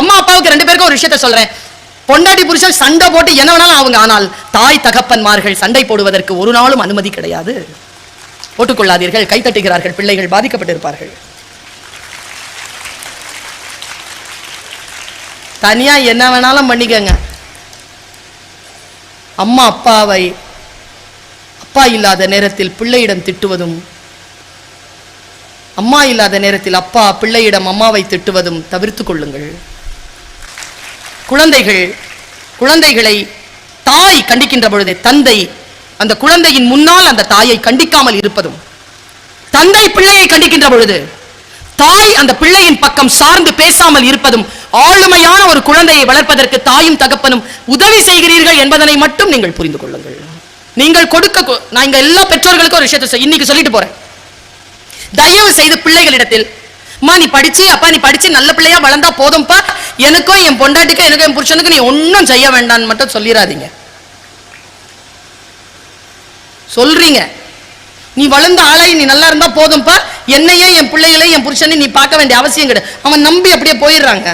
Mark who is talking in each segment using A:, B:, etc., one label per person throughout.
A: அம்மா அப்பாவுக்கு 2 பேருக்கும் ஒரு விஷயத்த சொல்றேன். பொண்டாட்டி புருஷன் சண்டை போட்டு என்ன வேணாலும் அவங்க, ஆனால் தாய் தகப்பன்மார்கள் சண்டை போடுவதற்கு ஒரு நாளும் அனுமதி கிடையாது. போட்டுக்கொள்ளாதீர்கள். கைத்தட்டுகிறார்கள், பிள்ளைகள் பாதிக்கப்பட்டிருப்பார்கள். தனியா என்ன வேணாலும் பண்ணிக்கங்க. அம்மா அப்பாவை அப்பா இல்லாத நேரத்தில் பிள்ளையிடம் திட்டுவதும், அம்மா இல்லாத நேரத்தில் அப்பா பிள்ளையிடம் அம்மாவை திட்டுவதும் தவிர்த்து கொள்ளுங்கள். குழந்தைகளை தாய் கண்டிக்கின்ற பொழுது தந்தை அந்த குழந்தையின் முன்னால் அந்த தாயை கண்டிக்காமல் இருப்பதும், தந்தை பிள்ளையை கண்டிக்கின்ற பொழுது தாய் அந்த பிள்ளையின் பக்கம் சார்ந்து பேசாமல் இருப்பதும், ஆளுமையான ஒரு குழந்தையை வளர்ப்பதற்கு தாயும் தகப்பனும் உதவி செய்கிறீர்கள் என்பதனை மட்டும் நீங்கள் புரிந்து கொள்ளுங்கள். நீங்கள் கொடுக்க, நான் இங்க எல்லா பெற்றோர்களுக்கும் ஒரு விஷயத்தை இன்னைக்கு சொல்லிட்டு போறேன். தயவு செய்து பிள்ளைகளிடத்தில், அம்மா நீ படிச்சு, அப்பா நீ படிச்சு நல்ல பிள்ளையா வளர்ந்தா போதும்பா, எனக்கும் என் பொண்டாட்டிக்கும் எனக்கும் என் புருஷனுக்கு நீ ஒன்னும் செய்ய வேண்டாம்னு மட்டும் சொல்லிடாதீங்க. சொல்றீங்க, நீ வளர்ந்த ஆளை நீ நல்லா இருந்தா போதும்பா, என்னையே என் பிள்ளைகளையும் என் புருஷனை நீ பார்க்க வேண்டிய அவசியம் கிடையாது. அவன் நம்பி அப்படியே போயிடுறாங்க.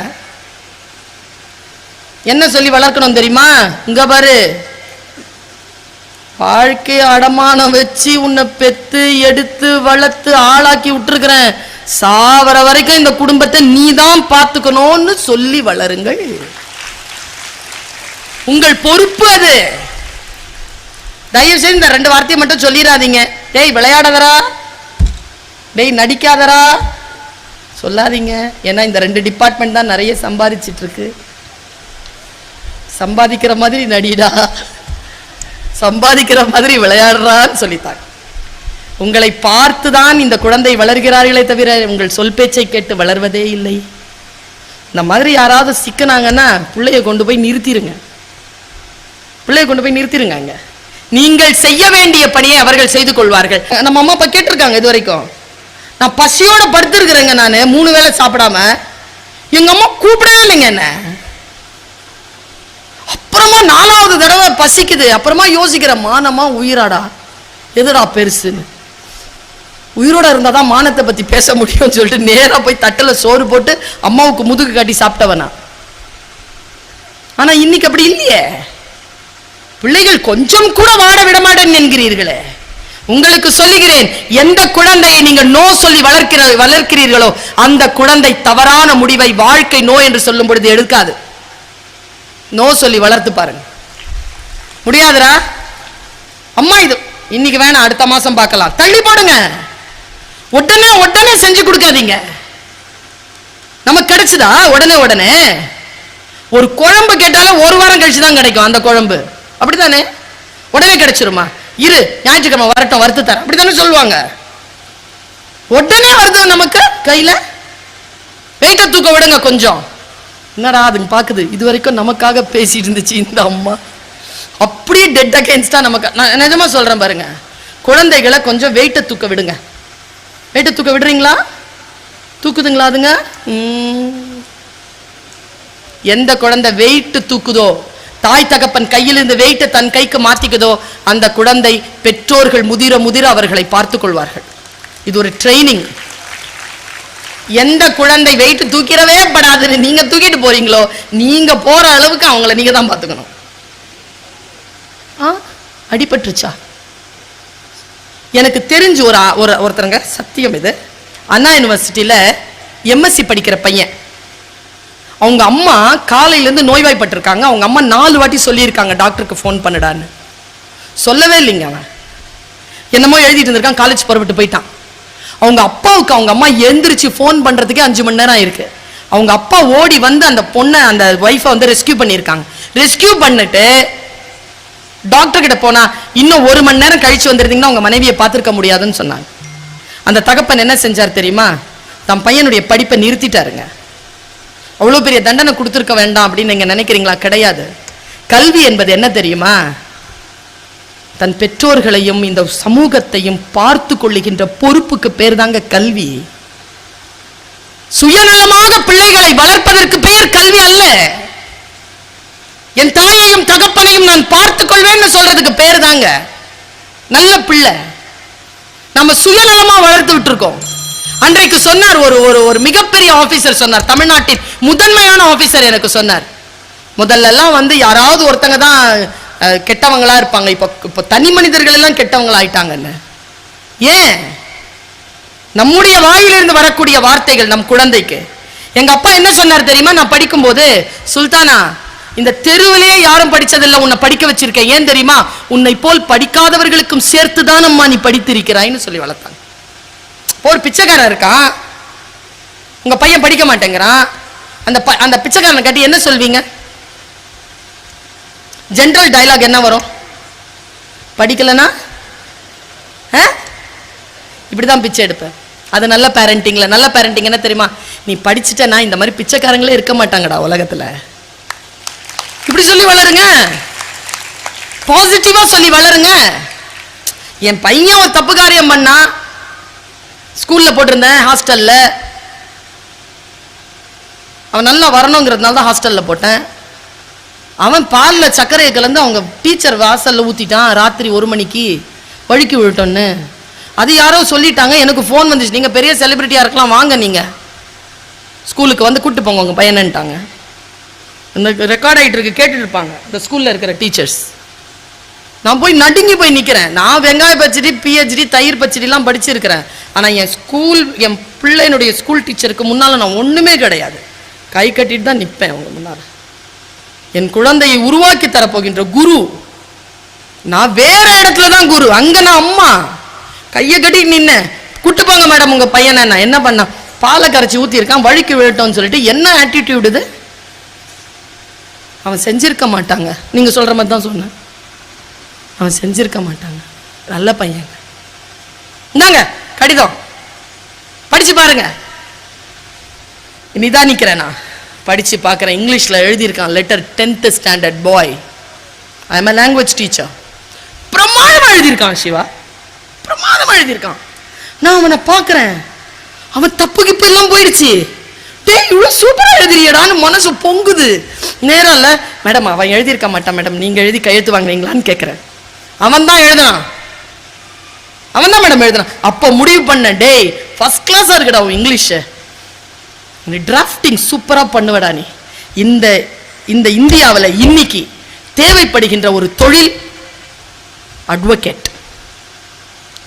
A: என்ன சொல்லி வளர்க்கணும் தெரியுமா? இங்க பாரு, வாழ்க்கை அடமானம் வச்சு உன்னை பெத்து எடுத்து வளர்த்து ஆளாக்கி விட்டுருக்கிறேன், சாவர வரைக்கும் இந்த குடும்பத்தை நீ தான் பார்த்துக்கணும்னு சொல்லி வளருங்கள். உங்கள் பொறுப்பு அது. தயவு செய்து இந்த 2 வார்த்தையை மட்டும் சொல்லிடாதீங்க. டேய் விளையாடாதரா, டேய் நடிக்காதரா சொல்லாதீங்க. ஏன்னா இந்த 2 டிபார்ட்மெண்ட் தான் நிறைய சம்பாதிச்சிட்டு இருக்கு. சம்பாதிக்கிற மாதிரி நடிடா, சம்பாதிக்கிற மாதிரி விளையாடுறான்னு சொல்லித்தாங்க. உங்களை பார்த்துதான் இந்த குழந்தை வளர்கிறார்களே தவிர உங்கள் சொல் பேச்சை கேட்டு வளர்வதே இல்லை. இந்த மாதிரி யாராவது சிக்கனாங்கன்னா பிள்ளைய கொண்டு போய் நிறுத்திருங்க. அங்க நீங்கள் செய்ய வேண்டிய பணியை அவர்கள் செய்து கொள்வார்கள். நம்ம அம்மா அப்பா கேட்டிருக்காங்க இது வரைக்கும். நான் பசியோட படுத்திருக்கிறேங்க, நான் 3 வேளை சாப்பிடாம. எங்க அம்மா கூப்பிடவே இல்லைங்க என்ன. அப்புறமா 4வது தடவை பசிக்குது. அப்புறமா யோசிக்கிற, மானமா உயிராடா எதுடா பெருசுன்னு. உயிரோட இருந்தாதான் மானத்தை பத்தி பேச முடியும்னு சொல்லிட்டு நேரா போய் தட்டுல சோறு போட்டு அம்மாவுக்கு முதுகு காட்டி சாப்பிட்டவனா. ஆனா இன்னைக்கு அப்படி இல்லையே. பிள்ளைகள் கொஞ்சம் கூட வாட விட மாட்டேன் என்கிறீர்களே. உங்களுக்கு சொல்லுகிறேன், எந்த குழந்தையை நீங்கள் நோ சொல்லி வளர்க்கிறீர்களோ அந்த குழந்தை தவறான முடிவை வாழ்க்கை நோ என்று சொல்லும் பொழுது எடுக்காது. நோ சொல்லி வளர்த்து பாருங்க. முடியாதுரா அம்மா, இது இன்னைக்கு வேணாம், அடுத்த மாசம் பார்க்கலாம், தள்ளி போடுங்க. உடனே செஞ்சு கொடுக்காதீங்க. நமக்கு கிடைச்சுதா உடனே ஒரு குழம்பு கேட்டாலும் 1 வாரம் கழிச்சு தான் கிடைக்கும் அந்த குழம்பு. அப்படித்தானே? உடனே கிடைச்சிருமா? இரு ஞாயிற்றுக்கிழமை வரட்டும் வறுத்து தரேன், அப்படித்தானே சொல்லுவாங்க. உடனே வருது நமக்கு கையில. வெயிட்ட தூக்க விடுங்க கொஞ்சம். என்னடா அதுங்க பாக்குது, இது வரைக்கும் நமக்காக பேசிட்டு இருந்துச்சு இந்த அம்மா, அப்படியே டெட் அகேன்ஸ்டா நமக்கு. நான் நிஜமா சொல்றேன் பாருங்க, குழந்தைகளை கொஞ்சம் வெயிட்ட தூக்க விடுங்க. வெயிட்ட தூக்க விடுறீங்களா? தூக்குதுங்களா அதுங்க? எந்த குழந்தை வெயிட் தூக்குதோ, தாய் தகப்பன் கையில் இருந்து வெயிட்டை தன் கைக்கு மாத்திக்குதோ, அந்த குழந்தை பெற்றோர்கள் முதிர அவர்களை பார்த்துக் கொள்வார்கள். இது ஒரு ட்ரைனிங். எந்த குழந்தை வெயிட் தூக்கிறவே படாதுன்னு நீங்க தூக்கிட்டு போறீங்களோ, நீங்க போற அளவுக்கு அவங்கள நீங்க தான் பார்த்துக்கணும். அடிபட்டுருச்சா? எனக்கு தெரிஞ்சு ஒருத்தருங்க, சத்தியம் இது, அண்ணா யூனிவர்சிட்டியில எம்எஸ்சி படிக்கிற பையன். அவங்க அம்மா காலையிலேருந்து நோய்வாய்ப்பட்டிருக்காங்க. அவங்க அம்மா 4 வாட்டி சொல்லியிருக்காங்க டாக்டருக்கு ஃபோன் பண்ணுடான்னு. சொல்லவே இல்லைங்க. அவன் என்னமோ எழுதிட்டு இருந்திருக்கான், காலேஜ் புறப்பட்டு போயிட்டான். அவங்க அப்பாவுக்கு அவங்க அம்மா எழுந்திரிச்சு ஃபோன் பண்ணுறதுக்கே 5 மணி நேரம் ஆயிருக்கு. அவங்க அப்பா ஓடி வந்து அந்த பொண்ணை, அந்த ஒய்ஃபை வந்து ரெஸ்கியூ பண்ணியிருக்காங்க. ரெஸ்கியூ பண்ணிட்டு டாக்டர் கிட்ட போனா, இன்னும் 1 மணி நேரம் கழிச்சு வந்துருந்தீங்கன்னா உங்க மனைவியை பார்த்துருக்க முடியாதுன்னு சொன்னாங்க. அந்த தகப்பன் என்ன செஞ்சார் தெரியுமா? தன் பையனுடைய படிப்பை நிறுத்திட்டாருங்க. அவ்வளோ பெரிய தண்டனை கொடுத்துருக்க வேண்டாம் அப்படின்னு நீங்க நினைக்கிறீங்களா? கிடையாது. கல்வி என்பது என்ன தெரியுமா? தன் பெற்றோர்களையும் இந்த சமூகத்தையும் பார்த்து கொள்ளுகின்ற பொறுப்புக்கு பேர் தாங்க கல்வி. சுயநலமாக பிள்ளைகளை வளர்ப்பதற்கு பெயர் கல்வி அல்ல. என் தாயையும் தகப்பனையும் நான் பார்த்துக் கொள்வேன்னு சொல்றதுக்கு பேர் தாங்க நல்ல பிள்ளை. நம்ம சுயநலமா வளர்த்து விட்டுருக்கோம். அன்றைக்கு சொன்னார், ஒரு ஒரு மிகப்பெரிய ஆபீசர் சொன்னார், தமிழ்நாட்டின் முதன்மையான ஆபீசர் எனக்கு சொன்னார், முதல்ல எல்லாம் வந்து யாராவது ஒருத்தங்க தான் கெட்டவங்களா இருப்பாங்க, இப்ப தனி மனிதர்கள் எல்லாம் கெட்டவங்களா ஆயிட்டாங்கன்னு. ஏன்? நம்முடைய வாயிலிருந்து வரக்கூடிய வார்த்தைகள் நம் குழந்தைக்கு. எங்க அப்பா என்ன சொன்னார் தெரியுமா? நான் படிக்கும் போது, சுல்தானா இந்த தெருவிலேயே யாரும் படிச்சதில்லை, உன்னை படிக்க வச்சிருக்கேன். ஏன் தெரியுமா? உன்னை போல் படிக்காதவர்களுக்கும் சேர்த்துதான் அம்மா நீ படித்திருக்கிறாய்ன்னு சொல்லி வளர்த்தாங்க. ஒரு பிச்சைக்காரன் இருக்கான், உங்க பையன் படிக்க மாட்டேங்கிறான், அந்த பிச்சைக்காரனை கட்டி என்ன சொல்வீங்க? ஜெனரல் டயலாக் என்ன வரும்? படிக்கலனா இப்படிதான் பிச்சை எடுப்பேன். அது நல்ல பேரண்டிங்ல. நல்ல பேரண்டிங் என்ன தெரியுமா? நீ படிச்சுட்டனா இந்த மாதிரி பிச்சைக்காரங்களே இருக்க மாட்டாங்கடா உலகத்துல. இப்படி சொல்லி வளருங்க, பாசிட்டிவா சொல்லி வளருங்க. என் பையன் ஒரு தப்பு காரியம் பண்ணா, ஸ்கூல்ல போட்டிருந்தேன், ஹாஸ்டல்ல அவன் நல்லா வரணுங்கிறதுனால தான் ஹாஸ்டல்ல போட்டேன். அவன் பால்ல சர்க்கரையை கலந்து அவங்க டீச்சர் வாசல்ல ஊத்திட்டான், ராத்திரி 1 மணிக்கு வழுக்கி விட்டோன்னு. அது யாரோ சொல்லிட்டாங்க, எனக்கு ஃபோன் வந்துச்சு, நீங்க பெரிய செலிபிரிட்டியா இருக்கலாம், வாங்க நீங்க ஸ்கூலுக்கு வந்து கூட்டு போங்க உங்க பையன்ட்டாங்க. இந்த ரெக்கார்ட் ஆகிட்டு இருக்கு, கேட்டுட்டு இருப்பாங்க இந்த ஸ்கூல்ல இருக்கிற டீச்சர்ஸ். நான் போய் நடுங்கி போய் நிற்கிறேன். நான் வெங்காய பச்சடி, பிஹெச்டி, தயிர் பச்சடிலாம் படிச்சிருக்கிறேன். ஆனால் என் பிள்ளைனுடைய ஸ்கூல் டீச்சருக்கு முன்னால் நான் ஒன்றுமே கிடையாது, கை கட்டிட்டு தான் நிற்பேன் அவங்க முன்னால். என் குழந்தையை உருவாக்கி தரப்போகின்ற குரு நான் வேற இடத்துல தான் குரு, அங்க நான் அம்மா கையை கட்டி நின்னேன். கூட்டு போங்க மேடம் உங்க பையனை. நான் என்ன பண்ண, பாலை கரைச்சி ஊற்றிருக்கான், வழுக்கி விழட்டோம்னு சொல்லிட்டு என்ன ஆட்டிடியூடு இது? அவன் செஞ்சிருக்க மாட்டாங்க, நீங்க சொல்ற மாதிரி தான் சொன்னேன், அவன் செஞ்சிருக்க மாட்டாங்க. நல்ல பையன். இந்தாங்க கடிதம், படிச்சு பாருங்க. இனிதான் நிக்கிறேன், நான் படிச்சு பார்க்குறேன். இங்கிலீஷ்ல எழுதியிருக்கான், letter 10th standard boy, I am a language teacher. பிரமாதமா எழுதியிருக்கான் சிவா, பிரமாதமா எழுதியிருக்கான். நான் அவனை பார்க்குறேன், அவன் தப்பு கிப்பு எல்லாம் போயிடுச்சு. இவ்வளவு சூப்பரா எழுதுறியடான்னு மனசு பொங்குது. நேரம் இல்ல மேடம், அவன் எழுதியிருக்க மாட்டான் மேடம், நீங்க எழுதி கையெழுத்து வாங்குறீங்களான்னு கேட்கிறேன். அவன் தான் எழுதுனான், அவன் தான் மேடம் எழுதுனான். அப்ப முடிவு பண்ண, டேய் ஃபர்ஸ்ட் கிளாஸா இருக்குடா உன் இங்கிலீஷ், நீ டிராஃப்டிங் சூப்பரா பண்ணுவடா. நீ இந்த இந்தியாவில் இன்னைக்கு தேவைப்படுகின்ற ஒரு தொழில் அட்வொகேட்.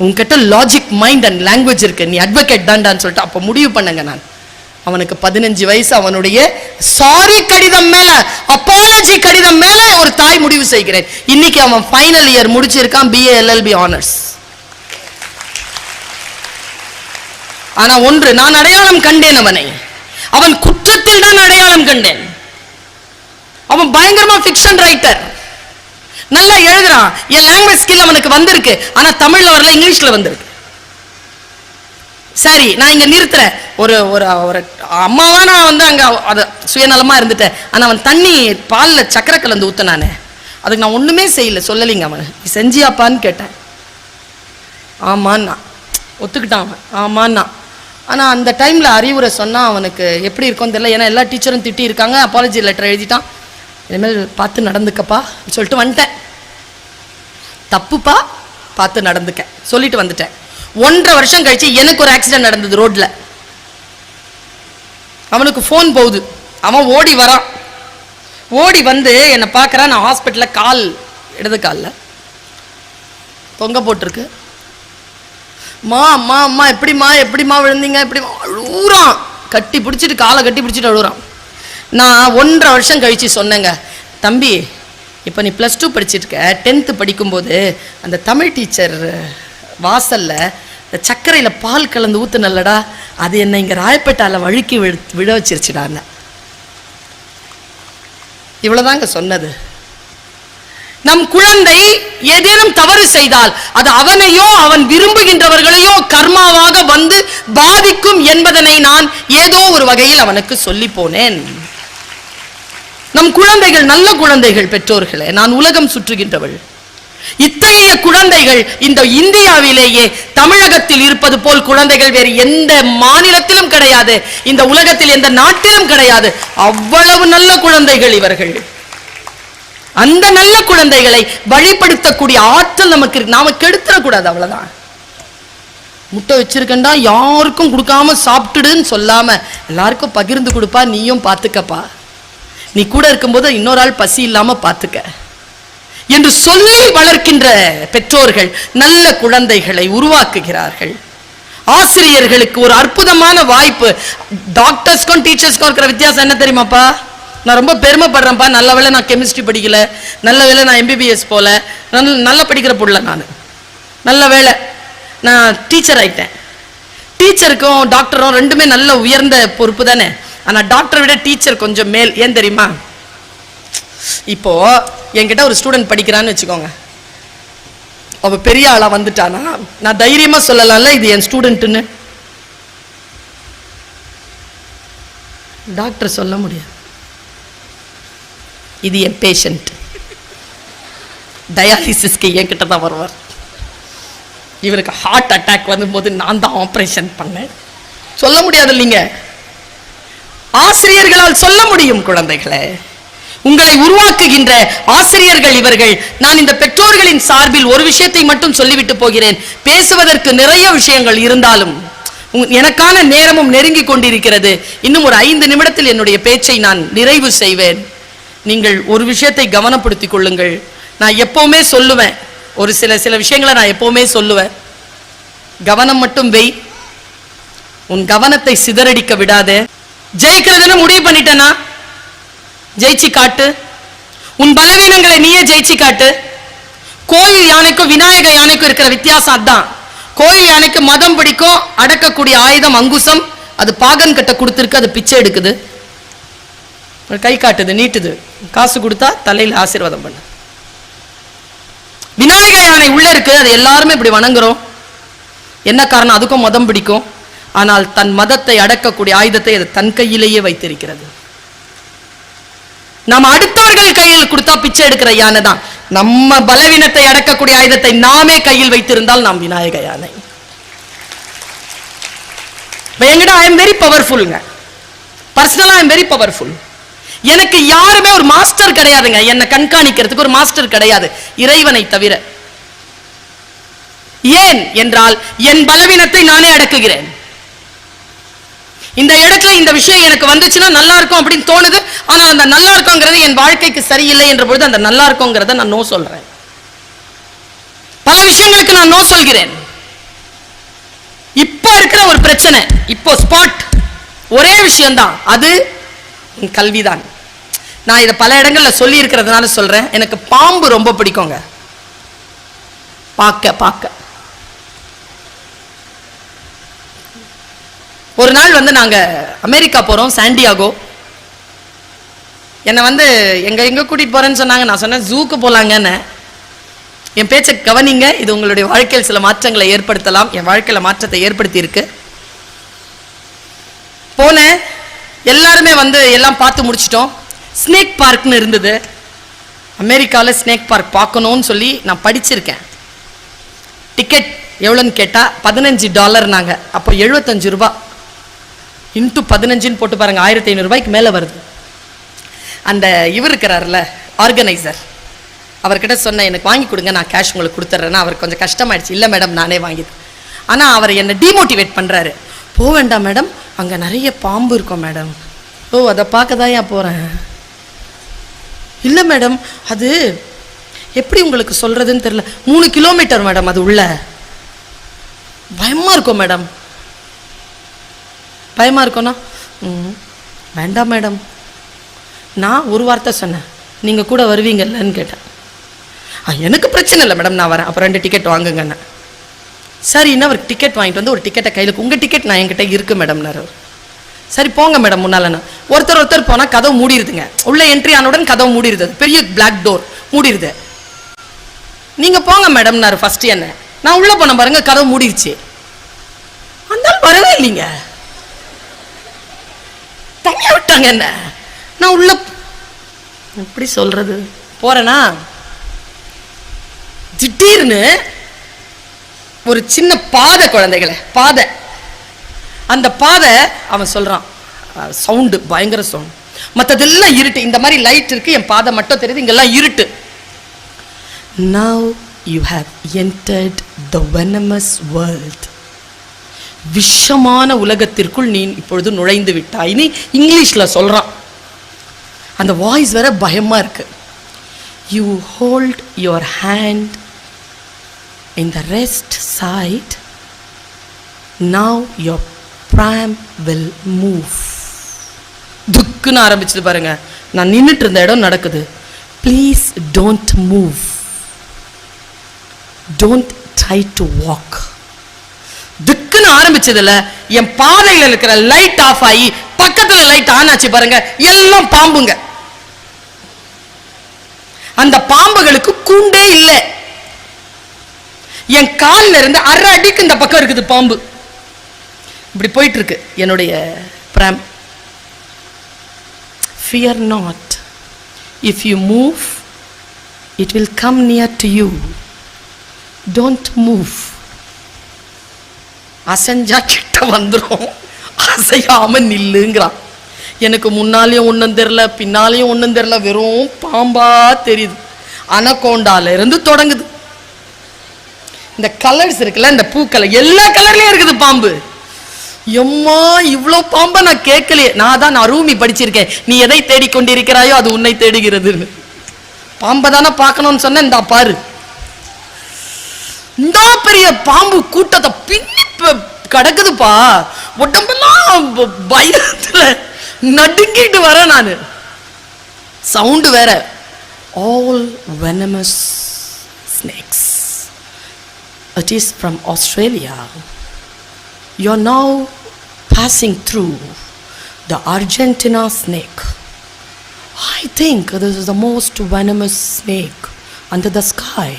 A: உன்கிட்ட லாஜிக் மைண்ட் அண்ட் லாங்குவேஜ் இருக்கு, நீ அட்வொகேட் தான்டான்னு சொல்லிட்டு அப்ப முடிவு பண்ணுங்க. நான் அவனுக்கு 15 வயசு, அவனுடைய சாரி கடிதம் மேல, அப்பாலஜி கடிதம் மேல ஒரு தாய் முடிவு செய்கிறேன். இன்னைக்கு அவன் ஃபைனல் இயர் முடிச்சிருக்கான், BA LLB ஆனர்ஸ். ஆனா ஒன்று நான் அடையாளம் கண்டேன், அவன் குற்றத்தில் தான் அடையாளம் கண்டேன். அவன் பயங்கரமா ஃபிக்ஷன் ரைட்டர், நல்லா எழுதுறான். என் லாங்குவேஜ் ஸ்கில் அவனுக்கு வந்திருக்கு, ஆனா தமிழ்ல வரல, இங்கிலீஷ்ல வந்திருக்கு. சரி, நான் இங்க நிறுத்துறேன். ஒரு ஒரு அம்மாவா நான் வந்து அங்க அது சுயநலமா இருந்துட்டேன். ஆனா அவன் தண்ணி பால்ல சக்கரை கலந்து ஊத்தினானே, அதுக்கு நான் ஒண்ணுமே செய்யல, சொல்லலைங்க. அவன் நீ செஞ்சியாப்பான்னு கேட்டேன், ஆமான்னா ஒத்துக்கிட்டான் அவன், ஆமான்னா. ஆனா அந்த டைம்ல அறிவுரை சொன்னா அவனுக்கு எப்படி இருக்கும்னு தெரியல. ஏன்னா எல்லா டீச்சரும் திட்டி இருக்காங்க, அப்பாலஜி லெட்டர் எழுதிட்டான். இனிமேல் பார்த்து நடந்துக்கப்பா சொல்லிட்டு வந்துட்டேன். தப்புப்பா, பார்த்து நடந்துக்க சொல்லிட்டு வந்துட்டேன். 1.5 வருஷம் கழிச்சு எனக்கு ஒரு ஆக்சிடென்ட் நடந்தது ரோட்ல. அவனுக்கு போன் போகுது, அவன் ஓடி வரான். ஓடி வந்து என்னை பார்க்கறான். நான் ஹாஸ்பிட்டல்ல, கால் இடது காலில் தொங்க போட்டிருக்கு. அம்மா அம்மா எப்படிமா விழுந்தீங்க, எப்படிமா அழுகுறான். கட்டி பிடிச்சிட்டு, காலை கட்டி பிடிச்சிட்டு அழுகுறான். நான் 1.5 வருஷம் கழிச்சு சொன்னேங்க, தம்பி இப்போ நீ +2 படிச்சிருக்க, 10th படிக்கும்போது அந்த தமிழ் டீச்சர் வாசல்ல சர்க்கரையில பால் கலந்து ஊத்துனல்லடா, அது என்ன இங்க ராயப்பேட்டால வழுக்கி விழ வச்சிருச்சுடான்னு. இவ்வளவுதாங்க சொன்னது. நம் குழந்தை ஏதேனும் தவறு செய்தால் அது அவனையோ அவன் விரும்புகின்றவர்களையோ கர்மாவாக வந்து பாதிக்கும் என்பதனை நான் ஏதோ ஒரு வகையில் அவனுக்கு சொல்லி போனேன். நம் குழந்தைகள் நல்ல குழந்தைகள் பெற்றோர்களே, நான் உலகம் சுற்றுகின்றவள். இத்தகைய குழந்தைகள் இந்த இந்தியாவிலேயே தமிழகத்தில் இருப்பது போல் குழந்தைகள் வேறு எந்த மாநிலத்திலும் கிடையாது, இந்த உலகத்தில் எந்த நாட்டிலும் கிடையாது. அவ்வளவு நல்ல குழந்தைகள் இவர்கள். அந்த நல்ல குழந்தைகளை வழிபடுத்தக்கூடிய ஆற்றல் நமக்கு இருக்கு. நாம கெடுத்துடக்கூடாது, அவ்வளவுதான். முட்டை வச்சிருக்கண்டா, யாருக்கும் கொடுக்காம சாப்பிட்டுடுன்னு சொல்லாம எல்லாருக்கும் பகிர்ந்து கொடுப்பா, நீயும் பார்த்துக்கப்பா, நீ கூட இருக்கும்போது இன்னொரு ஆள் பசி இல்லாம பார்த்துக்க என்று சொல்லி வளர்க்கின்ற பெற்றோர்கள் நல்ல குழந்தைகளை உருவாக்குகிறார்கள். ஆசிரியர்களுக்கு ஒரு அற்புதமான வாய்ப்பு. டாக்டர்ஸ்க்கும் டீச்சர்ஸ்க்கும் இருக்கிற வித்தியாசம் என்ன தெரியுமாப்பா? நான் ரொம்ப பெருமைப்படுறேன்ப்பா, நல்ல வேளை நான் கெமிஸ்ட்ரி படிக்கல, நல்ல வேளை நான் MBBS போல, நல்லா படிக்கிற புள்ள, நான் நல்ல வேளை நான் டீச்சர் ஆயிட்டேன். டீச்சருக்கும் டாக்டரும் ரெண்டுமே நல்ல உயர்ந்த பொறுப்பு தானே. ஆனா டாக்டரை விட டீச்சர் கொஞ்சம் மேல். ஏன் தெரியுமா? இப்போ என்கிட்ட ஒரு ஸ்டூடெண்ட் படிக்கிறான்னு வச்சுக்கோங்க, அவ பெரிய ஆளா வந்துட்டானா நான் தைரியமா சொல்லலாம்ல, இது என் ஸ்டூடெண்ட்னு. டாக்டர் சொல்ல முடியாது, இது என் பேஷண்ட், டயாலிசிஸ்க்கு என்கிட்ட தான் வருவார், இவருக்கு ஹார்ட் அட்டாக் வரும்போது நான் தான் ஆபரேஷன் பண்ணேன். சொல்ல முடியாது இல்லைங்க. ஆசிரியர்களால் சொல்ல முடியும். குழந்தைகளே, உங்களை உருவாக்குகின்ற ஆசிரியர்கள் இவர்கள். நான் இந்த பெற்றோர்களின் சார்பில் ஒரு விஷயத்தை மட்டும் சொல்லிவிட்டு போகிறேன். பேசுவதற்கு நிறைய விஷயங்கள் இருந்தாலும் எனக்கான நேரமும் நெருங்கி கொண்டிருக்கிறது. இன்னும் ஒரு 5 நிமிடத்தில் என்னுடைய பேச்சை நான் நிறைவு செய்வேன். நீங்கள் ஒரு விஷயத்தை கவனப்படுத்திக் கொள்ளுங்கள். நான் எப்பவுமே சொல்லுவேன், ஒரு சில விஷயங்களை நான் எப்பவுமே சொல்லுவேன். கவனம் மட்டும் வை, உன் கவனத்தை சிதறடிக்க விடாதே. ஜெயிக்கிறதுன்னு முடிவு பண்ணிட்டேனா ஜெயிச்சு காட்டு. உன் பலவீனங்களை நீயே ஜெயிச்சு காட்டு. கோயில் யானைக்கும் விநாயக யானைக்கும் இருக்கிற வித்தியாசம் அதான். கோயில் யானைக்கு மதம் பிடிக்கும், அடக்கக்கூடிய ஆயுதம் அங்குசம். அது பாகன் கிட்ட கொடுத்துருக்கு, அது பிச்சை எடுக்குது, கை காட்டுது, நீட்டுது, காசு கொடுத்தா தலையில் ஆசீர்வாதம் பண்ணு. விநாயக யானை உள்ள இருக்கு, அது எல்லாருமே இப்படி வணங்குறோம். என்ன காரணம்? அதுக்கும் மதம் பிடிக்கும். ஆனால் தன் மதத்தை அடக்கக்கூடிய ஆயுதத்தை அது தன் கையிலேயே வைத்திருக்கிறது. நாம் அடுத்தவர்கள் கையில் கொடுத்தா பிச்சை எடுக்கிற யானை தான். நம்ம பலவீனத்தை அடக்கக்கூடிய ஆயுதத்தை நாமே கையில் வைத்திருந்தால் நாம் விநாயக யானை. என்கிட்ட ஐ எம் வெரி பவர்ஃபுல்ங்க. பர்சனலா ஐ எம் வெரி பவர்ஃபுல். எனக்கு யாருமே ஒரு மாஸ்டர் கிடையாதுங்க. என்னை கண்காணிக்கிறதுக்கு ஒரு மாஸ்டர் கிடையாது, இறைவனை தவிர. ஏன் என்றால் என் பலவீனத்தை நானே அடக்குகிறேன். இந்த இடத்துல இந்த விஷயம் எனக்கு வந்துச்சுன்னா நல்லா இருக்கும் அப்படின்னு தோணுது. ஆனா அந்த நல்லா இருக்குங்கிறது என் வாழ்க்கைக்கு சரியில்லை என்ற பொழுது அந்த நல்லா இருக்குங்கிறத நான் நோ சொல்றேன். பல விஷயங்களுக்கு நான் நோ சொல்கிறேன். இப்ப இருக்கிற ஒரு பிரச்சனை, இப்போ ஸ்பாட் ஒரே விஷயம்தான், அது கல்விதான். நான் இதை பல இடங்கள்ல சொல்லி இருக்கிறதுனால சொல்றேன். எனக்கு பாம்பு ரொம்ப பிடிக்குங்க. பார்க்க ஒரு நாள் நாங்க அமெரிக்கா போறோம், சாண்டியாகோ. என்னை எங்க கூட்டிட்டு போறேன்னு சொன்னாங்க. நான் சொன்னேன் ஜூக்கு போலாங்கன்னு. என் பேச்சை கவனிங்க, இது உங்களுடைய வாழ்க்கையில் சில மாற்றங்களை ஏற்படுத்தலாம். என் வாழ்க்கையில மாற்றத்தை ஏற்படுத்தி இருக்கு. போனேன், எல்லாருமே எல்லாம் பார்த்து முடிச்சிட்டோம். ஸ்னேக் பார்க்னு இருந்தது. அமெரிக்காவில் ஸ்னேக் பார்க் பார்க்கணும்னு சொல்லி நான் படிச்சிருக்கேன். டிக்கெட் எவ்வளோன்னு கேட்டால் $15 நாங்க. அப்போ 75 ரூபாய் இன்ட்டு 15 போட்டு பாருங்க, 1500 ரூபாய்க்கு மேலே வருது. அந்த இவர் இருக்கிறார்ல ஆர்கனைசர், அவர்கிட்ட சொன்னேன் எனக்கு வாங்கி கொடுங்க, நான் கேஷ் உங்களுக்கு கொடுத்துட்றேன்னா. அவருக்கு கொஞ்சம் கஷ்டமாயிடுச்சு. இல்லை மேடம் நானே வாங்கிது. ஆனால் அவர் என்னை டிமோட்டிவேட் பண்ணுறாரு. போக வேண்டாம் மேடம், அங்கே நிறைய பாம்பு இருக்கும் மேடம். ஓ, அதை பார்க்க தான் ஏன் போகிறேன். இல்லை மேடம், அது எப்படி உங்களுக்கு சொல்கிறதுன்னு தெரியல, 3 கிலோமீட்டர் மேடம், அது உள்ள பயமாக இருக்கும் மேடம். பயமாக இருக்கும்னா வேண்டாம் மேடம். நான் ஒரு வார்த்தை சொன்னேன், நீங்கள் கூட வருவீங்கல்லன்னு கேட்டேன். எனக்கு பிரச்சனை இல்லை மேடம், நான் வரேன். அப்புறம் 2 டிக்கெட் வாங்குங்கண்ணே. சரின்னா அவர் டிக்கெட் வாங்கிட்டு ஒரு டிக்கெட்டை கையில், உங்கள் டிக்கெட் நான் என்கிட்ட இருக்கு மேடம்னாரு. சரி போங்க மேடம் முன்னாலண்ணா. ஒருத்தர் போனால் கதவு மூடிடுதுங்க. உள்ள என்ட்ரி ஆனவுடன் கதவு மூடிடுது, பெரிய பிளாக் டோர் மூடிடுது. நீங்கள் போங்க மேடம்னாரு ஃபர்ஸ்ட் என்ன. நான் உள்ளே போன பாருங்க, கதவு மூடிடுச்சு. அந்த வரவே இல்லைங்க, தனியாக விட்டாங்க என்ன. நான் உள்ள எப்படி சொல்றது போறேன்னா, திடீர்னு ஒரு சின்ன பாதை, குழந்தைகளை பாதை, அந்த பாதை அவன் சொல்றான், சவுண்டு பயங்கர சவுண்ட், மற்றதெல்லாம் இருட்டு. இந்த மாதிரி லைட் இருக்கு, என் பாதை மட்டும் தெரியுது, இங்கெல்லாம் இருட்டு. Now you have entered the venomous world. விஷமான உலகத்திற்குள் நீ இப்பொழுது நுழைந்து விட்டாய்ன்னு இங்கிலீஷ்ல சொல்றான். அந்த வாய்ஸ் வேற பயமா இருக்கு. You hold your hand in the rest side, now your pram will move. துக்குன்னு ஆரம்பிச்சது பாருங்க. நான் நின்னுட்டு இருந்த இடம் நடக்குது. Please don't move, don't try to walk. துக்குன்னு ஆரம்பிச்சதுல என் பாதையில இருக்கிற லைட் ஆஃப் ஆகி பக்கத்துல லைட் ஆன் ஆச்சு பாருங்க. எல்லாம் பாம்புங்க. அந்த பாம்புகளுக்கு கூண்டே இல்லை. என் காலில் இருந்து அரை அடிக்கு இந்த பக்கம் இருக்குது பாம்பு. இப்படி போயிட்டு இருக்கு என்னுடைய பிராம். Fear not. If you move, it will come near to you. Don't move. அசஞ்சா கிட்ட வந்துரும், அசையாம நில்லுங்கிறான். எனக்கு முன்னாலேயும் ஒன்றும் தெரியல, பின்னாலேயும் ஒன்றும் தெரியல, வெறும் பாம்பா தெரியுது. அனகோண்டால இருந்து தொடங்குது. இந்த கலர்ஸ் இருக்குல்ல, இந்த பூக்கள் எல்லா கலர்லயும் இருக்குது பாம்பு. எம்மா இவ்வளோ பாம்பை நான் கேட்கலையே. நான் தான் அரூமி படிச்சிருக்கேன், நீ எதை தேடிக்கொண்டிருக்கிறாயோ அது உன்னை தேடுகிறதுன்னு. பாம்பை தானே பார்க்கணும்னு சொன்ன, இந்தா பாரு. இந்த பெரிய பாம்பு கூட்டத்தை பின்னி கிடக்குதுப்பா. உடம்பெல்லாம் பயத்துல நடுங்கிட்டு வர நானு. சவுண்டு வேற. All venomous snakes. It is from Australia. You are now passing through the Argentina snake. I think this is the most venomous snake under the sky.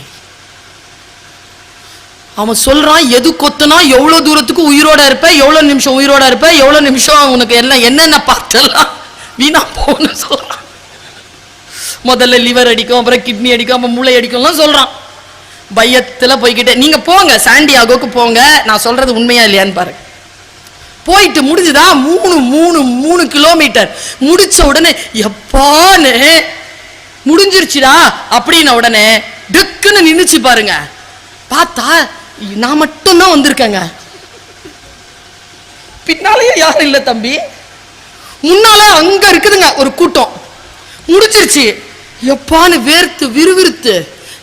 A: அவன் சொல்றான், எது கொத்துனா எவ்வளோ தூரத்துக்கு உயிரோட இருப்ப, எவ்வளோ நிமிஷம் உயிரோட இருப்ப, எவ்வளோ நிமிஷம் உனக்கு எல்லாம் என்னென்ன பார்த்தெல்லாம் வீணா போகணும்னு சொல்றான். முதல்ல லிவர் அடிக்கும், அப்புறம் கிட்னி அடிக்கும், அப்புறம் மூளை அடிக்கும்லாம் சொல்றான். பயத்தில் போய்கிட்டே நீங்க போங்க, சாண்டியாகோக்கு போங்க, நான் சொல்றது உண்மையா இல்லையான்னு பாருங்க. போயிட்டு முடிஞ்சுதா 3 கிலோமீட்டர் முடிச்ச உடனே எப்பான்னு முடிஞ்சிருச்சுடா அப்படின்ன உடனே டக்குன்னு நின்னுச்சு பாருங்க. பார்த்தா நான் மட்டும்தான் வந்திருக்கேங்க. பின்னாலேயே யாரும் இல்லை தம்பி. முன்னால அங்க இருக்குதுங்க ஒரு கூட்டம். முடிச்சிருச்சு. எப்பான்னு வேர்த்து விறுவிறுத்து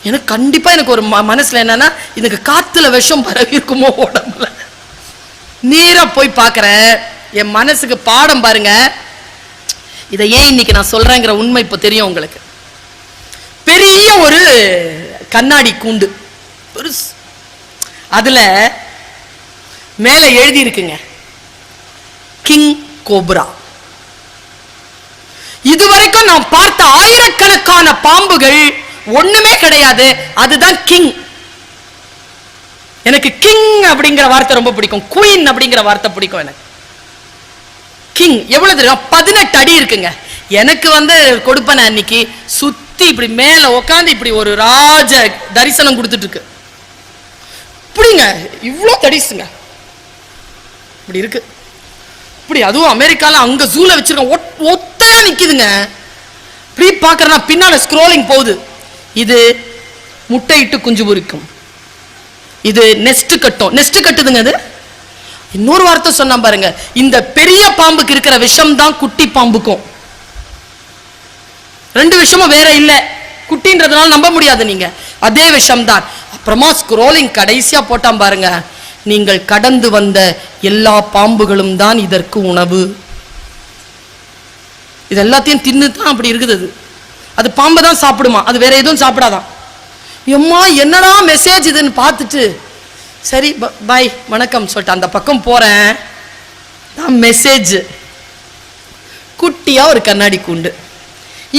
A: எனக்கு கண்டிப்பா எனக்கு ஒரு மனசுல என்னன்னா, இதுக்கு காத்துல விஷம் பரவி இருக்குமோ உடம்புல. நேரா போய் பார்க்கிறேன். என் மனசுக்கு பாடம் பாருங்க. இதை ஏன் இன்னைக்கு நான் சொல்றேங்கிற உண்மை இப்போ தெரியும் உங்களுக்கு. பெரிய ஒரு கண்ணாடி கூண்டு, பெருசு. அதுல மேல எழுதி இருக்குங்க, கிங் கோப்ரா. இதுவரைக்கும் நான் பார்த்த ஆயிரக்கணக்கான பாம்புகள் ஒண்ணுமே கிடையாது, அதுதான் கிங். எனக்கு கிங் அப்படிங்கிற வார்த்தை ரொம்ப பிடிக்கும், குயின் அப்படிங்கிற வார்த்தை பிடிக்கும் எனக்கு. கிங் எவ்வளவு தெரியும்? 18 அடி இருக்குங்க. எனக்கு கொடுப்பேன் அன்னைக்கு சுத்தி இப்படி மேல உட்காந்து இப்படி ஒரு ராஜ தரிசனம் கொடுத்துட்டு இருக்கு. இப்படிங்க இவ்வளோ தடிசுங்க இப்படி இருக்கு. இப்படி அதுவும் அமெரிக்கால அங்க ஜூல வச்சிருக்க ஒத்தையா நிக்குதுங்க. இப்படி பாக்குறேன்னா பின்னால ஸ்க்ரோலிங் போகுது. இது முட்டையிட்டு குஞ்சு பொரிக்கும், இது நெஸ்ட் கட்டும். நெஸ்ட் கட்டுதுங்க. அது இன்னொரு வார்த்தை சொன்னா பாருங்க, இந்த பெரிய பாம்புக்கு இருக்கிற விஷம் தான் குட்டி பாம்புக்கும். 2 விஷமும் வேற இல்ல. குட்டின்றதுனால நம்ப முடியாது நீங்க, அதே விஷம் தான். அப்புறமா ஸ்க்ரோலிங் கடைசியா போட்டான் பாருங்க, நீங்கள் கடந்து வந்த எல்லா பாம்புகளும் தான் இதற்கு உணவு. இது எல்லாத்தையும் தின்னு தான் அப்படி இருக்குது. அது பாம்பை தான் சாப்பிடுமா, அது வேற எதுவும் சாப்பிடாதான். எம்மா என்னடா மெசேஜ் இதுன்னு பார்த்துட்டு சரி பாய் வணக்கம் சொல்லிட்டு அந்த பக்கம் போறேன். மெசேஜ் குட்டியா ஒரு கண்ணாடி கூண்டு.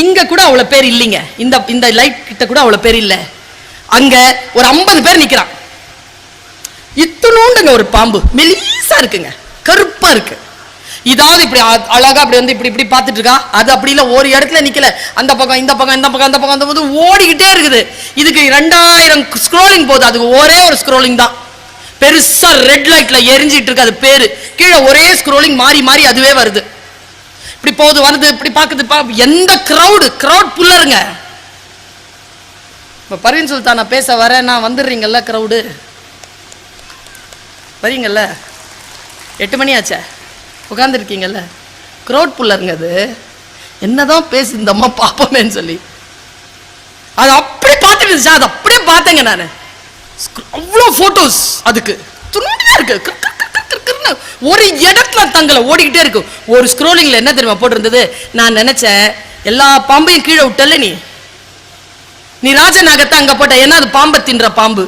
A: இங்க கூட அவ்வளவு பேர் இல்லைங்க. இந்த லைட் கிட்ட கூட அவ்வளவு பேர் இல்லை. அங்க ஒரு 50 பேர் நிக்கிறான். இத்தனோண்டுங்க ஒரு பாம்பு, மெலிசா இருக்குங்க, கருப்பா இருக்கு. இதாவது இப்படி அழகா அப்படி இப்படி இப்படி பார்த்துட்டு இருக்கா. அது அப்படி இல்லை, ஒரு இடத்துல நிக்கல, அந்த பக்கம் இந்த பக்கம் இந்த பக்கம் அந்த பக்கம் அந்த பக்கம் ஓடிக்கிட்டே இருக்குது. இதுக்கு 2000 ஸ்க்ரோலிங் போகுது. அதுக்கு ஒரே ஒரு ஸ்க்ரோலிங் தான், பெருசா ரெட் லைட்ல எரிஞ்சிட்டு இருக்கு. அது பேரு கீழே ஒரே ஸ்க்ரோலிங் மாறி மாறி அதுவே வருது. இப்படி போகுது வருது, இப்படி பாக்குது. எந்த கிரவுட் புல்லருங்க. இப்ப பர்வீன் சுல்தான், நான் பேச வரேன், நான் வந்துடுறீங்கல்ல, கிரவுடு வரீங்கல்ல, 8 மணி ஆச்சா? உட்காந்துருக்கீங்கல்ல, க்ரௌட் புல்லருங்க. அது என்னதான் பேசு இந்த அம்மா பாப்பமேன்னு சொல்லி அது அப்படியே பார்த்துட்டு இருந்துச்சா, அது அப்படியே பார்த்தேங்க நான். அவ்வளோ போட்டோஸ் அதுக்கு துணியா இருக்கு, ஒரு இடத்துல தங்களை ஓடிக்கிட்டே இருக்கு. ஒரு ஸ்க்ரோலிங்ல என்ன தெரியுமா போட்டிருந்தது? நான் நினைச்சேன் எல்லா பாம்பையும் கீழே விட்டல, நீ ராஜநாகத்தை அங்க போட்ட. ஏன்னா அது பாம்பை தின்ற பாம்பு.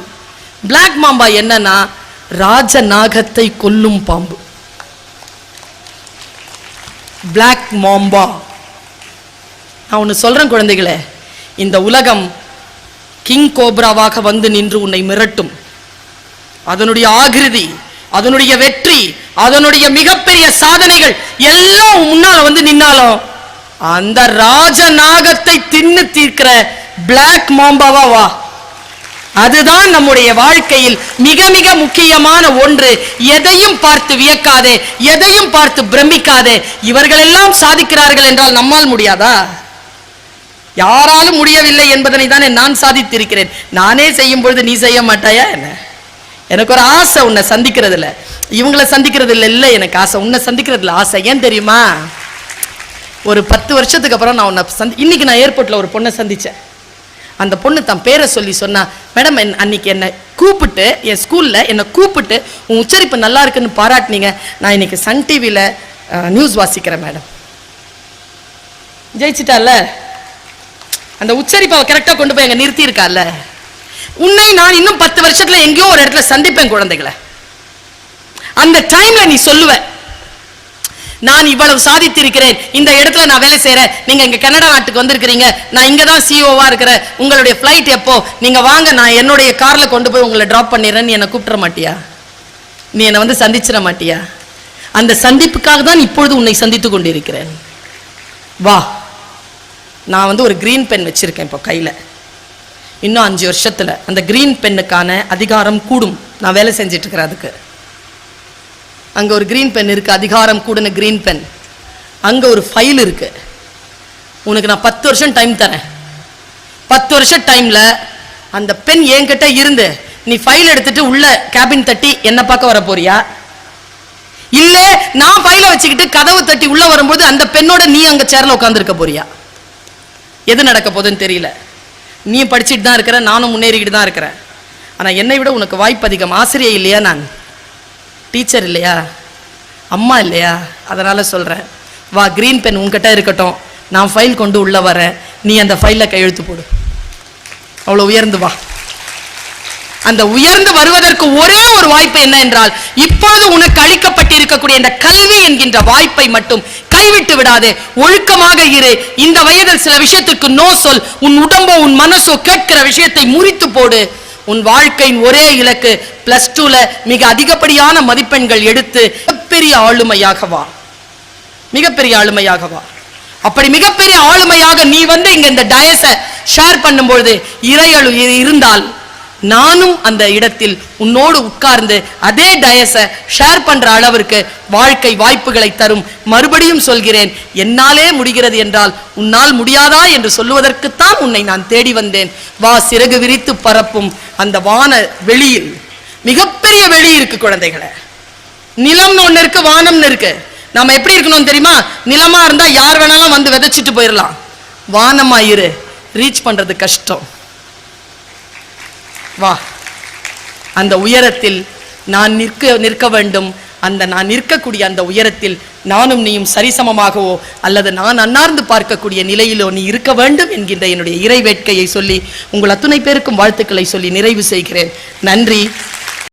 A: பிளாக் மாம்பா என்னன்னா ராஜநாகத்தை கொல்லும் பாம்பு. Black mamba. நான் ஒன்னு சொல்றேன் குழந்தைகளே, இந்த உலகம் கிங் கோப்ராவாக வந்து நின்று உன்னை மிரட்டும். அதனுடைய ஆகிருதி, அதனுடைய வெற்றி, அதனுடைய மிகப்பெரிய சாதனைகள் எல்லாம் முன்னால வந்து நின்னாலும் அந்த ராஜநாகத்தை தின்னு தீர்க்கிற பிளாக் மாம்பாவா வா. அதுதான் நம்முடைய வாழ்க்கையில் மிக மிக முக்கியமான ஒன்று. எதையும் பார்த்து வியக்காதே, எதையும் பார்த்து பிரமிக்காதே. இவர்கள் எல்லாம் சாதிக்கிறார்கள் என்றால் நம்மால் முடியாதா? யாராலும் முடியவில்லை என்பதனை தானே நான் சாதித்திருக்கிறேன். நானே செய்யும் பொழுது நீ செய்ய மாட்டாயா என்ன? எனக்கு ஒரு ஆசை உன்னை சந்திக்கிறதுல, இவங்களை சந்திக்கிறதுல இல்லை எனக்கு ஆசை, உன்னை சந்திக்கிறதுல ஆசை. ஏன் தெரியுமா? ஒரு 10 வருஷத்துக்கு அப்புறம் நான் உன்னை இன்னைக்கு நான் ஏர்போர்ட்ல ஒரு பொண்ணை சந்திச்சேன். அந்த பொண்ணு தன் பேரை சொல்லி சொன்னா, மேடம் அன்னைக்கு என்னை கூப்பிட்டு என் ஸ்கூல்ல என்னை கூப்பிட்டு உன் உச்சரிப்பு நல்லா இருக்குன்னு பாராட்டினீங்க. நான் இன்னைக்கு சன் டிவியில நியூஸ் வாசிக்கிறேன் மேடம். ஜெயிச்சிட்டால, அந்த உச்சரிப்பை கரெக்டா கொண்டு போய் அங்க நிறுத்தி இருக்கால. உன்னை நான் இன்னும் 10 வருஷத்துல எங்கேயோ ஒரு இடத்துல சந்திப்பேன் குழந்தைகளை. அந்த டைம்ல நீ சொல்லுவ, நான் இவ்வளவு சாதித்திருக்கிறேன், இந்த இடத்துல நான் வேலை செய்யறேன், நீங்க இங்க கனடா நாட்டுக்கு வந்திருக்கிறீங்க, நான் இங்க தான் சிஓவா இருக்கிறேன், உங்களுடைய ஃபிளைட் எப்போ, நீங்க வாங்க நான் என்னுடைய கார்ல கொண்டு போய் உங்களை டிராப் பண்ணிடுறேன். நீ என்னை கூப்பிட மாட்டியா? நீ என்னை வந்து சந்திச்சிட மாட்டியா? அந்த சந்திப்புக்காக தான் இப்பொழுது உன்னை சந்தித்து கொண்டிருக்கிறேன். வா. நான் வந்து ஒரு கிரீன் பென் வச்சிருக்கேன் இப்போ கையில. இன்னும் 5 வருஷத்துல அந்த கிரீன் பென்னுக்கான அதிகாரம் கூடும். நான் வேலை செஞ்சிட்டு இருக்கிறேன் அதுக்கு. அங்க ஒரு கிரீன் பென் இருக்கு, அதிகாரம் கூடின கிரீன் பென். அங்க ஒரு ஃபைல் இருக்கு. உனக்கு நான் 10 வருஷம் டைம் தரேன். 10 வருஷம் டைம்ல அந்த பென் என்கிட்ட இருந்து நீ ஃபைல் எடுத்துட்டு உள்ள கேபின் தட்டி என்ன பார்க்க வர போறியா? இல்ல நான் ஃபைலை வச்சுக்கிட்டு கதவு தட்டி உள்ள வரும்போது அந்த பெண்ணோட நீ அங்க சேர்ல உட்கார்ந்துருக்க போறியா? எது நடக்க போகுதுன்னு தெரியல. நீ படிச்சுட்டு தான் இருக்கிற, நானும் முன்னேறிக்கிட்டு தான் இருக்கிறேன். ஆனா என்னை விட உனக்கு வாய்ப்பு அதிகம். ஆசிரியை இல்லையா, நான் டீச்சர் இல்லையா, அம்மா இல்லையா? அதனால சொல்றேன், வா, கிரீன் பென் உன்கிட்ட இருக்கட்டும், நான் ஃபைல் கொண்டு உள்ள வரேன், நீ அந்த ஃபைல்ல கையெழுத்து போடு. அவ்வளவு உயர்ந்து வா. அந்த உயர்ந்து வருவதற்கு ஒரே ஒரு வாய்ப்பு என்ன என்றால், இப்பொழுது உனக்கு அளிக்கப்பட்டிருக்கக்கூடிய இந்த கல்வி என்கின்ற வாய்ப்பை மட்டும் கைவிட்டு விடாதே. ஒழுக்கமாக இரு. இந்த வயதில் சில விஷயத்துக்கு நோ சொல். உன் உடம்போ உன் மனசோ கேட்கிற விஷயத்தை முறித்து போடு. உன் வாழ்க்கையின் ஒரே இலக்கு +2ல மிக அதிகப்படியான மதிப்பெண்கள் எடுத்து மிகப்பெரிய ஆளுமையாக வா. மிகப்பெரிய ஆளுமையாக வா. அப்படி மிகப்பெரிய ஆளுமையாக நீ வந்து இங்க இந்த டயஸை ஷேர் பண்ணும்பொழுது இறையழு இருந்தால் நானும் அந்த இடத்தில் உன்னோடு உட்கார்ந்து அதே டயஸை ஷேர் பண்ற அளவிற்கு வாழ்க்கை வாய்ப்புகளை தரும். மறுபடியும் சொல்கிறேன், என்னாலே முடிகிறது என்றால் உன்னால் முடியாதா என்று சொல்லுவதற்குத்தான் உன்னை நான் தேடி வந்தேன். வா, சிறகு விரித்து பறப்பும் அந்த வான வெளியில். மிகப்பெரிய வெளி இருக்கு குழந்தைகளை. நிலம்னு ஒண்ணு இருக்கு, வானம்னு இருக்கு. நாம எப்படி இருக்கணும் தெரியுமா? நிலமா இருந்தா யார் வேணாலும் வந்து விதைச்சிட்டு போயிடலாம். வானமா இரு, ரீச் பண்றது கஷ்டம். வா, அந்த உயரத்தில் நான் நிற்க வேண்டும். அந்த நான் நிற்கக்கூடிய அந்த உயரத்தில் நானும் நீயும் சரிசமமாகவோ அல்லது நான் அன்னார்ந்து பார்க்கக்கூடிய நிலையிலோ நீ இருக்க வேண்டும் என்கின்ற என்னுடைய இறை வேட்கையை சொல்லி உங்கள் அத்துணை பேருக்கும் வாழ்த்துக்களை சொல்லி நிறைவு செய்கிறேன். நன்றி.